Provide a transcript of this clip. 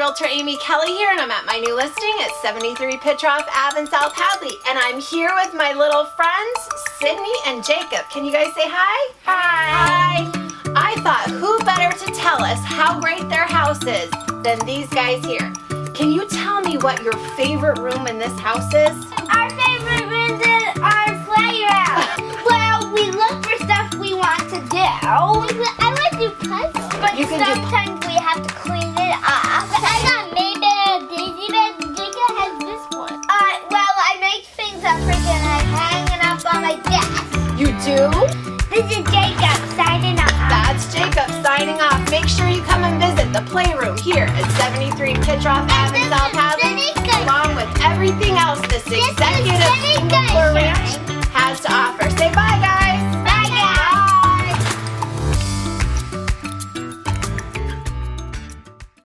Realtor Amy Kelly here, and I'm at my new listing at 73 Pittroff Ave in South Hadley. And I'm here with my little friends, Sydney and Jacob. Can you guys say hi? Hi. I thought who better to tell us how great their house is than these guys here. Can you tell me what your favorite room in this house is? Our favorite room is our playroom. Well, we look for stuff we want to do. I like to do puzzles. But sometimes we have to clean it up. I got maybe a daisy bed. Jacob has this one. Well, I make things up and I hang it up on my desk. You do? This is Jacob signing off. That's Jacob signing off. Make sure you come and visit the playroom here at 73 Pittroff Ave in South Hadley, along with everything else this executive